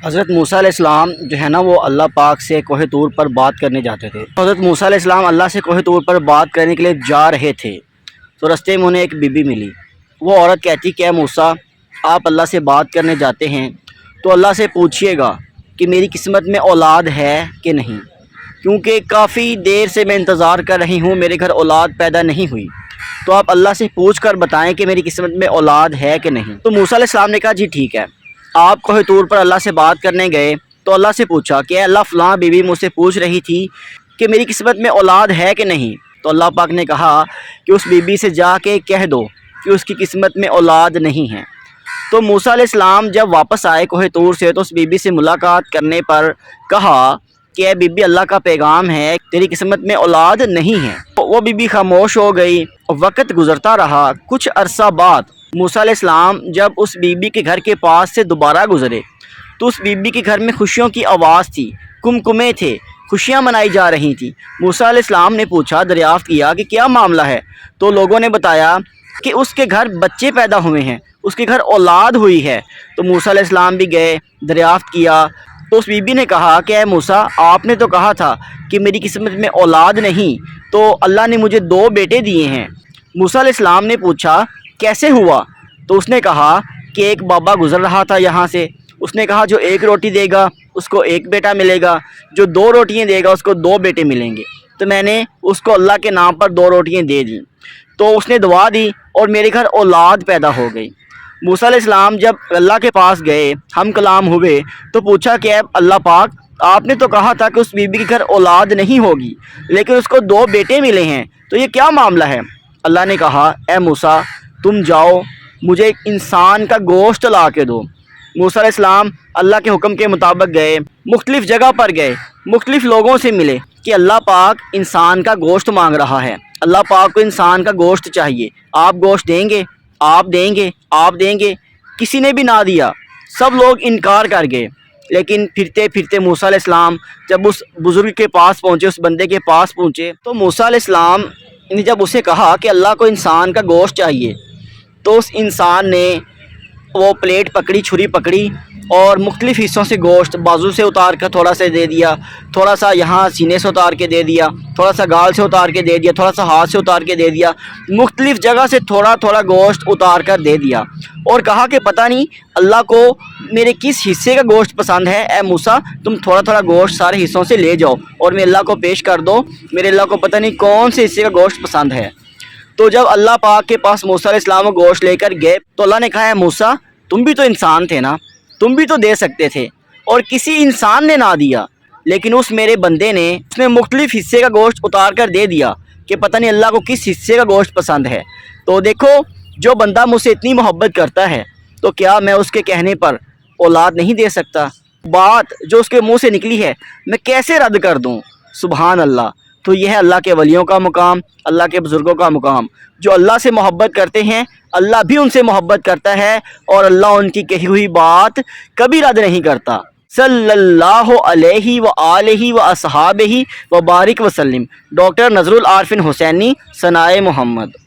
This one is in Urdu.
حضرت موسیٰ علیہ السلام جو ہے نا وہ اللہ پاک سے کوہ طور پر بات کرنے جاتے تھے۔ حضرت موسیٰ علیہ السلام اللہ سے کوہ طور پر بات کرنے کے لیے جا رہے تھے تو رستے میں انہیں ایک بی بی ملی۔ وہ عورت کہتی کہ اے موسیٰ، آپ اللہ سے بات کرنے جاتے ہیں تو اللہ سے پوچھئے گا کہ میری قسمت میں اولاد ہے کہ نہیں، کیونکہ کافی دیر سے میں انتظار کر رہی ہوں، میرے گھر اولاد پیدا نہیں ہوئی، تو آپ اللہ سے پوچھ کر بتائیں کہ میری قسمت میں اولاد ہے کہ نہیں۔ تو موسیٰ علیہ السلام نے کہا جی ٹھیک ہے۔ آپ کوہ طور پر اللہ سے بات کرنے گئے تو اللہ سے پوچھا کہ اے اللہ، فلاں بی بی مجھ سے پوچھ رہی تھی کہ میری قسمت میں اولاد ہے کہ نہیں۔ تو اللہ پاک نے کہا کہ اس بی بی سے جا کے کہہ دو کہ اس کی قسمت میں اولاد نہیں ہے۔ تو موسیٰ علیہ السلام جب واپس آئے کوہ طور سے تو اس بی بی سے ملاقات کرنے پر کہا کہ اے بی بی، اللہ کا پیغام ہے، تیری قسمت میں اولاد نہیں ہے۔ وہ بی بی خاموش ہو گئی۔ وقت گزرتا رہا۔ کچھ عرصہ بعد موسیٰ علیہ السلام جب اس بی بی کے گھر کے پاس سے دوبارہ گزرے تو اس بی بی کے گھر میں خوشیوں کی آواز تھی، کمکمے تھے، خوشیاں منائی جا رہی تھیں۔ موسیٰ علیہ السلام نے پوچھا، دریافت کیا کہ کیا معاملہ ہے؟ تو لوگوں نے بتایا کہ اس کے گھر بچے پیدا ہوئے ہیں، اس کے گھر اولاد ہوئی ہے۔ تو موسیٰ علیہ السلام بھی گئے، دریافت کیا تو اس بی بی نے کہا کہ اے موسیٰ، آپ نے تو کہا تھا کہ میری قسمت میں اولاد نہیں، تو اللہ نے مجھے 2 بیٹے دیے ہیں۔ موسیٰ علیہ السلام نے پوچھا کیسے ہوا؟ تو اس نے کہا کہ ایک بابا گزر رہا تھا یہاں سے، اس نے کہا جو 1 روٹی دے گا اس کو 1 بیٹا ملے گا، جو 2 روٹیاں دے گا اس کو 2 بیٹے ملیں گے، تو میں نے اس کو اللہ کے نام پر 2 روٹیاں دے دیں، تو اس نے دعا دی اور میرے گھر اولاد پیدا ہو گئی۔ موسیٰ علیہ السلام جب اللہ کے پاس گئے، ہم کلام ہوئے تو پوچھا کہ اے اللہ پاک، آپ نے تو کہا تھا کہ اس بی بی کے گھر اولاد نہیں ہوگی، لیکن اس کو 2 بیٹے ملے ہیں، تو یہ کیا معاملہ ہے؟ اللہ نے کہا اے موسیٰ، تم جاؤ، مجھے ایک انسان کا گوشت لا کے دو۔ موسیٰ علیہ السلام اللہ کے حکم کے مطابق گئے، مختلف جگہ پر گئے، مختلف لوگوں سے ملے کہ اللہ پاک انسان کا گوشت مانگ رہا ہے، اللہ پاک کو انسان کا گوشت چاہیے، آپ گوشت دیں گے؟ آپ دیں گے؟ آپ دیں گے؟ کسی نے بھی نہ دیا، سب لوگ انکار کر گئے۔ لیکن پھرتے پھرتے موسیٰ علیہ السلام جب اس بزرگ کے پاس پہنچے، اس بندے کے پاس پہنچے، تو موسیٰ علیہ السلام نے جب اسے کہا کہ اللہ کو انسان کا گوشت چاہیے، تو اس انسان نے وہ پلیٹ پکڑی، چھری پکڑی اور مختلف حصوں سے گوشت، بازو سے اتار کر تھوڑا سا دے دیا، تھوڑا سا یہاں سینے سے اتار کے دے دیا، تھوڑا سا گال سے اتار کے دے دیا، تھوڑا سا ہاتھ سے اتار کے دے دیا، مختلف جگہ سے تھوڑا تھوڑا گوشت اتار کر دے دیا، اور کہا کہ پتہ نہیں اللہ کو میرے کس حصے کا گوشت پسند ہے، اے موسیٰ تم تھوڑا تھوڑا گوشت سارے حصوں سے لے جاؤ اور میرے اللہ کو پیش کر دو، میرے اللہ کو پتہ نہیں کون سے حصے کا گوشت پسند ہے۔ تو جب اللہ پاک کے پاس موسیٰ علیہ السلام وہ گوشت لے کر گئے تو اللہ نے کہا ہے موسیٰ، تم بھی تو انسان تھے نا، تم بھی تو دے سکتے تھے، اور کسی انسان نے نہ دیا، لیکن اس میرے بندے نے اس میں مختلف حصے کا گوشت اتار کر دے دیا کہ پتہ نہیں اللہ کو کس حصے کا گوشت پسند ہے۔ تو دیکھو، جو بندہ مجھ سے اتنی محبت کرتا ہے تو کیا میں اس کے کہنے پر اولاد نہیں دے سکتا؟ بات جو اس کے منہ سے نکلی ہے میں کیسے رد کر دوں؟ سبحان اللہ۔ تو یہ ہے اللہ کے ولیوں کا مقام، اللہ کے بزرگوں کا مقام، جو اللہ سے محبت کرتے ہیں اللہ بھی ان سے محبت کرتا ہے، اور اللہ ان کی کہی ہوئی بات کبھی رد نہیں کرتا۔ صلی اللہ علیہ وآلہ واصحابہ وبارک وسلم۔ ڈاکٹر نذر العارفین حسینی، ثنائے محمد۔